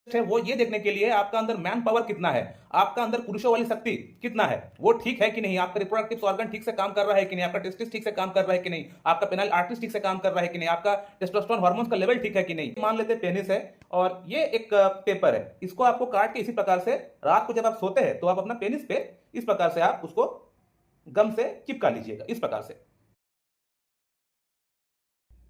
है वो ये देखने के लिए आपका अंदर मैन पावर कितना है, आपका अंदर पुरुषों वाली शक्ति कितना है, वो ठीक है कि नहीं, आपका रिप्रोडक्टिव ऑर्गन ठीक से काम कर रहा है कि नहीं, आपका टेस्टिस ठीक से काम कर रहा है कि नहीं, आपका पेनाइल आर्टरीज ठीक से काम कर रहा है कि नहीं, आपका टेस्टोस्टेरोन हार्मोन्स का लेवल ठीक है कि नहीं। मान लेते पेनिस है और ये एक पेपर है, इसको आपको काट के इसी प्रकार से रात को जब आप सोते हैं तो आप अपना पेनिस पे इस प्रकार से आप उसको गम से चिपका लीजिएगा इस प्रकार से।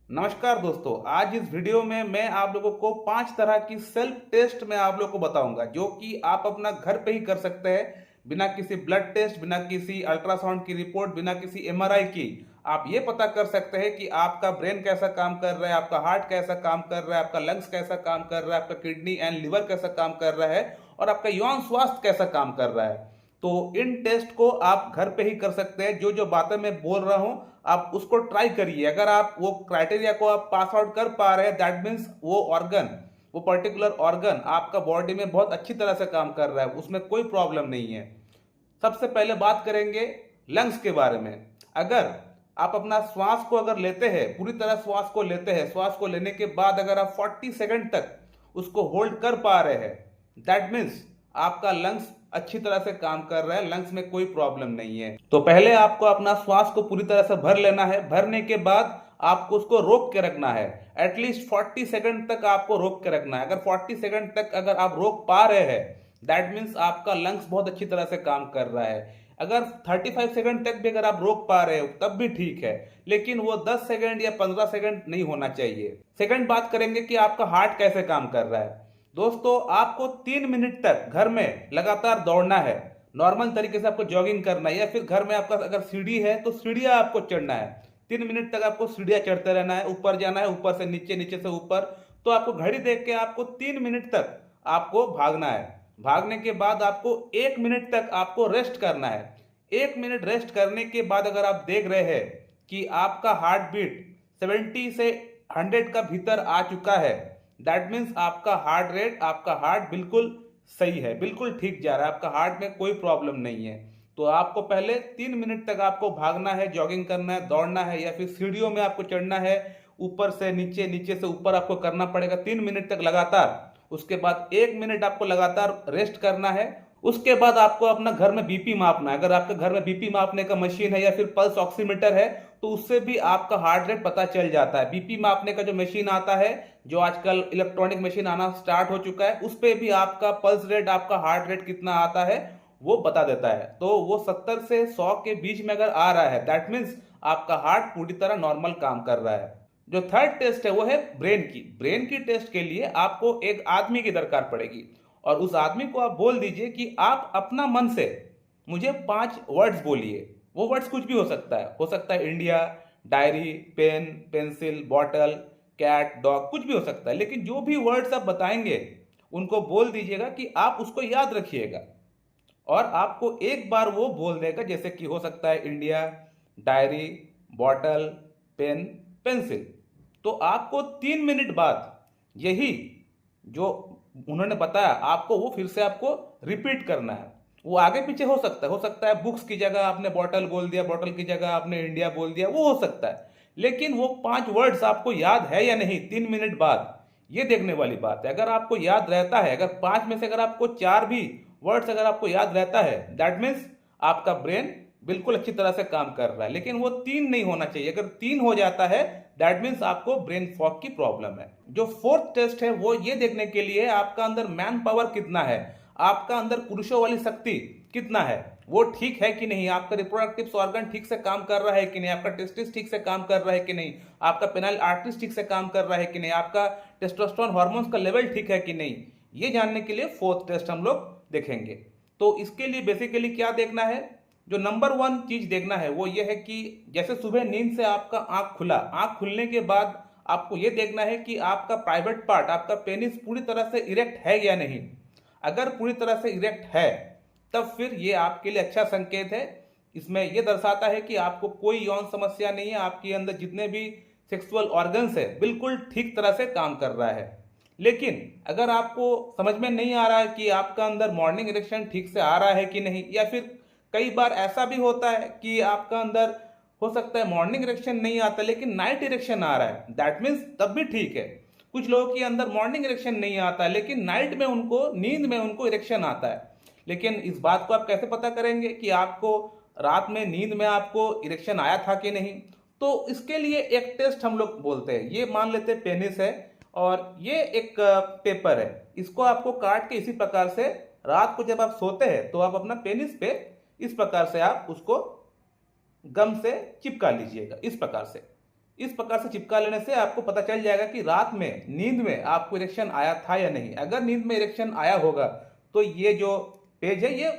नमस्कार दोस्तों, आज इस वीडियो में मैं आप लोगों को 5 तरह की सेल्फ टेस्ट मैं आप लोगों को बताऊंगा जो कि आप अपना घर पे ही कर सकते हैं, बिना किसी ब्लड टेस्ट, बिना किसी अल्ट्रासाउंड की रिपोर्ट, बिना किसी एमआरआई की। आप ये पता कर सकते हैं कि आपका ब्रेन कैसा काम कर रहा है, आपका हार्ट कैसा काम कर रहा है, आपका लंग्स कैसा काम कर रहा है, आपका किडनी एंड लिवर कैसा काम कर रहा है और आपका यौन स्वास्थ्य कैसा काम कर रहा है। तो इन टेस्ट को आप घर पे ही कर सकते हैं। जो जो बातें मैं बोल रहा हूं आप उसको ट्राई करिए। अगर आप वो क्राइटेरिया को आप पास आउट कर पा रहे हैं, दैट मीन्स वो ऑर्गन, वो पर्टिकुलर ऑर्गन आपका बॉडी में बहुत अच्छी तरह से काम कर रहा है, उसमें कोई प्रॉब्लम नहीं है। सबसे पहले बात करेंगे लंग्स के बारे में। अगर आप अपना श्वास को अगर लेते हैं, पूरी तरह श्वास को लेते हैं, श्वास को लेने के बाद अगर आप 40 सेकंड तक उसको होल्ड कर पा रहे हैं, दैट मीन्स आपका लंग्स अच्छी तरह से काम कर रहा है, लंग्स में कोई प्रॉब्लम नहीं है। तो पहले आपको अपना श्वास को पूरी तरह से भर लेना है। भरने के बाद आपको उसको रोक के रखना है, एटलीस्ट 40 सेकंड तक आपको रोक के रखना है। अगर 40 सेकंड तक अगर आप रोक पा रहे हैं, दैट मीन्स आपका लंग्स बहुत अच्छी तरह से काम कर रहा है। अगर 35 सेकंड तक भी अगर आप रोक पा रहे हो तब भी ठीक है, लेकिन वो 10 सेकंड या 15 सेकंड नहीं होना चाहिए। सेकंड बात करेंगे कि आपका हार्ट कैसे काम कर रहा है। दोस्तों, आपको 3 मिनट तक घर में लगातार दौड़ना है, नॉर्मल तरीके से आपको जॉगिंग करना है, या फिर घर में आपका अगर सीढ़ी है तो सीढ़ियां आपको चढ़ना है। 3 मिनट तक आपको सीढ़ियां चढ़ते रहना है, ऊपर जाना है, ऊपर से नीचे, नीचे से ऊपर। तो आपको घड़ी देख के आपको 3 मिनट तक आपको भागना है। भागने के बाद आपको 1 मिनट तक आपको रेस्ट करना है। 1 मिनट रेस्ट करने के बाद अगर आप देख रहे हैं कि आपका हार्ट बीट 70 से 100 का भीतर आ चुका है, दैट मीन्स आपका हार्ट रेट, आपका हार्ट बिल्कुल सही है, बिल्कुल ठीक जा रहा है, आपका हार्ट में कोई प्रॉब्लम नहीं है। तो आपको पहले 3 मिनट तक आपको भागना है, जॉगिंग करना है, दौड़ना है, या फिर सीढ़ियों में आपको चढ़ना है, ऊपर से नीचे, नीचे से ऊपर आपको करना पड़ेगा 3 मिनट तक लगातार। उसके बाद 1 मिनट आपको लगातार रेस्ट करना है। उसके बाद आपको अपना घर में बीपी मापना है। अगर आपके घर में बीपी मापने का मशीन है या फिर पल्स ऑक्सीमीटर है तो उससे भी आपका हार्ट रेट पता चल जाता है। बीपी मापने का जो मशीन आता है, जो आजकल इलेक्ट्रॉनिक मशीन आना स्टार्ट हो चुका है, उस पे भी आपका पल्स रेट, आपका हार्ट रेट कितना आता है वो बता देता है। तो वो 70 से 100 के बीच में अगर आ रहा है, दैट मीन्स आपका हार्ट पूरी तरह नॉर्मल काम कर रहा है। जो थर्ड टेस्ट है वो है ब्रेन की। ब्रेन की टेस्ट के लिए आपको एक आदमी की दरकार पड़ेगी और उस आदमी को आप बोल दीजिए कि आप अपना मन से मुझे 5 वर्ड्स बोलिए। वो वर्ड्स कुछ भी हो सकता है India, diary, pen, pencil, bottle, cat, dog, कुछ भी हो सकता है। लेकिन जो भी वर्ड्स आप बताएंगे उनको बोल दीजिएगा कि आप उसको याद रखिएगा और आपको एक बार वो बोल देगा, जैसे कि हो सकता है India, diary, bottle, pen, pencil. तो आपको 3 मिनट बाद यही जो उन्होंने बताया आपको वो फिर से आपको रिपीट करना है। वो आगे पीछे हो सकता है बुक्स की जगह आपने बॉटल बोल दिया, बॉटल की जगह आपने इंडिया बोल दिया, वो हो सकता है। लेकिन वो 5 वर्ड्स आपको याद है या नहीं 3 मिनट बाद, ये देखने वाली बात है। अगर आपको याद रहता है, अगर 5 में से अगर आपको 4 भी वर्ड्स अगर आपको याद रहता है, दैट मीन्स आपका ब्रेन बिल्कुल अच्छी तरह से काम कर रहा है। लेकिन वो 3 नहीं होना चाहिए। अगर 3 हो जाता है, दैट मीन्स आपको ब्रेन फॉग की प्रॉब्लम है। जो फोर्थ टेस्ट है वो ये देखने के लिए आपका अंदर मैन पावर कितना है, आपका अंदर पुरुषों वाली शक्ति कितना है, वो ठीक है कि नहीं, आपका रिप्रोडक्टिव ऑर्गन ठीक से काम कर रहा है कि नहीं, आपका टेस्टिस ठीक से काम कर रहा है कि नहीं, आपका पेनाइल आर्टरीज ठीक से काम कर रहा है कि नहीं, आपका टेस्टोस्टेरोन हार्मोन्स का लेवल ठीक है कि नहीं। ये जानने के लिए फोर्थ टेस्ट हम लोग देखेंगे। तो इसके लिए बेसिकली क्या देखना है, जो नंबर 1 चीज देखना है वो ये है कि जैसे सुबह नींद से आपका आंख खुला, आंख खुलने के बाद आपको ये देखना है कि आपका प्राइवेट पार्ट, आपका पेनिस पूरी तरह से इरेक्ट है या नहीं। अगर पूरी तरह से इरेक्ट है तब फिर ये आपके लिए अच्छा संकेत है। इसमें यह दर्शाता है कि आपको कोई यौन समस्या नहीं है, आपके अंदर जितने भी सेक्सुअल ऑर्गन्स है बिल्कुल ठीक तरह से काम कर रहा है। लेकिन अगर आपको समझ में नहीं आ रहा है कि आपका अंदर मॉर्निंग इरेक्शन ठीक से आ रहा है कि नहीं, या फिर कई बार ऐसा भी होता है कि आपका अंदर हो सकता है मॉर्निंग इरेक्शन नहीं आता लेकिन नाइट इरेक्शन आ रहा है, दैट मीन्स तब भी ठीक है। कुछ लोगों के अंदर मॉर्निंग इरेक्शन नहीं आता है, लेकिन नाइट में उनको, नींद में उनको इरेक्शन आता है। लेकिन इस बात को आप कैसे पता करेंगे कि आपको रात में नींद में आपको इरेक्शन आया था कि नहीं? तो इसके लिए एक टेस्ट हम लोग बोलते हैं। ये मान लेते हैं पेनिस है और ये एक पेपर है, इसको आपको काट के इसी प्रकार से रात को जब आप सोते हैं तो आप अपना पेनिस पे इस प्रकार से आप उसको गम से चिपका लीजिएगा। इस प्रकार से चिपका लेने से आपको पता चल जाएगा कि रात में नींद में आपको इरेक्शन आया था या नहीं। अगर नींद में इरेक्शन आया होगा तो ये जो पेज है ये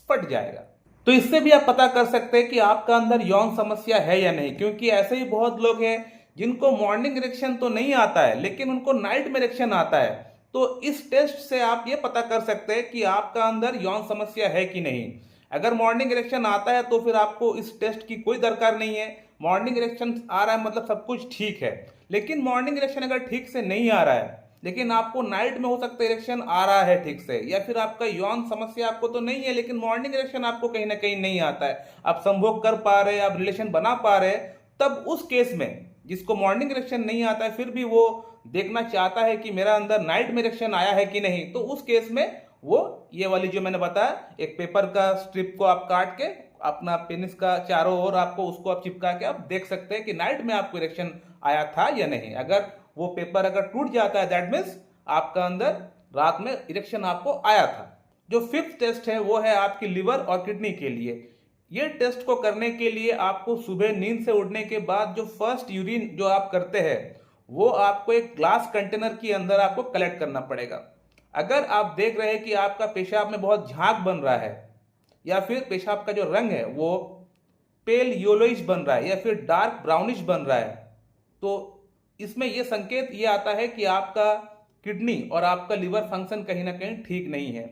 फट जाएगा। तो इससे भी आप पता कर सकते हैं कि आपका अंदर यौन समस्या है या नहीं, क्योंकि ऐसे ही बहुत लोग हैं जिनको मॉर्निंग इरेक्शन तो नहीं आता है लेकिन उनको नाइट में इरेक्शन आता है। तो इस टेस्ट से आप ये पता कर सकते हैं कि आपका अंदर यौन समस्या है कि नहीं। अगर मॉर्निंग इरेक्शन आता है तो फिर आपको इस टेस्ट की कोई दरकार नहीं है। मॉर्निंग इरेक्शन आ रहा है मतलब सब कुछ ठीक है। लेकिन मॉर्निंग इरेक्शन अगर ठीक से नहीं आ रहा है, लेकिन आपको नाइट में हो सकता है इरेक्शन आ रहा है ठीक से, या फिर आपका यौन समस्या आपको तो नहीं है लेकिन मॉर्निंग इरेक्शन आपको कहीं ना कहीं नहीं आता है, आप संभोग कर पा रहे हैं, आप रिलेशन बना पा रहे हैं, तब उस केस में जिसको मॉर्निंग इरेक्शन नहीं आता है फिर भी वो देखना चाहता है कि मेरा अंदर नाइट में इरेक्शन आया है कि नहीं, तो उस केस में वो ये वाली जो मैंने बताया एक पेपर का स्ट्रिप को आप काट के अपना पेनिस का चारों ओर आपको उसको आप चिपका के आप देख सकते हैं कि नाइट में आपको इरेक्शन आया था या नहीं। अगर वो पेपर अगर टूट जाता है दैट मीन्स आपका अंदर रात में इरेक्शन आपको आया था। जो फिफ्थ टेस्ट है वो है आपकी लिवर और किडनी के लिए। ये टेस्ट को करने के लिए आपको सुबह नींद से उठने के बाद जो फर्स्ट यूरिन जो आप करते हैं वो आपको एक ग्लास कंटेनर के अंदर आपको कलेक्ट करना पड़ेगा। अगर आप देख रहे हैं कि आपका पेशाब में बहुत झाग बन रहा है या फिर पेशाब का जो रंग है वो पेल येलोइश बन रहा है या फिर डार्क ब्राउनिश बन रहा है, तो इसमें यह संकेत ये आता है कि आपका किडनी और आपका लिवर फंक्शन कहीं ना कहीं ठीक नहीं है।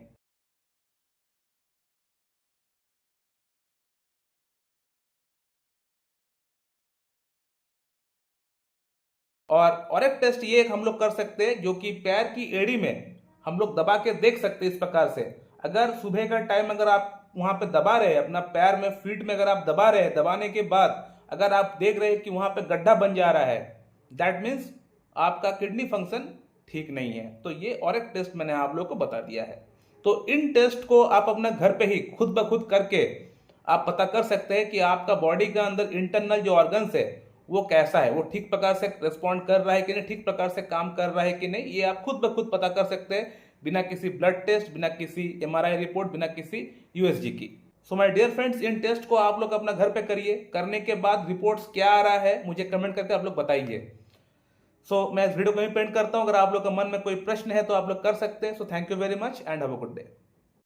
और एक टेस्ट ये एक हम लोग कर सकते हैं जो कि पैर की एड़ी में हम लोग दबा के देख सकते हैं इस प्रकार से। अगर सुबह का टाइम अगर आप वहां पे दबा रहे हैं अपना पैर में फीट में अगर आप दबा रहे हैं, दबाने के बाद अगर आप देख रहे हैं कि वहां पे गड्ढा बन जा रहा है दैट मीन्स आपका किडनी फंक्शन ठीक नहीं है। तो ये और एक टेस्ट मैंने आप लोग को बता दिया है। तो इन टेस्ट को आप अपना घर पे ही खुद ब खुद करके आप पता कर सकते हैं कि आपका बॉडी का अंदर इंटरनल जो ऑर्गन्स है वो कैसा है, वो ठीक प्रकार से रिस्पॉन्ड कर रहा है कि नहीं, ठीक प्रकार से काम कर रहा है कि नहीं। ये आप खुद ब खुद पता कर सकते हैं बिना किसी ब्लड टेस्ट, बिना किसी MRI रिपोर्ट, बिना किसी USG की। So my dear friends, in test को आप लोग अपना घर पे करिए। करने के बाद रिपोर्ट्स क्या आ रहा है मुझे कमेंट करके आप लोग बताइए। सो मैं इस वीडियो को यहीं पेंट करता हूं। अगर आप लोग के मन में कोई प्रश्न है तो आप लोग कर सकते हैं। So thank you very much and have a good day.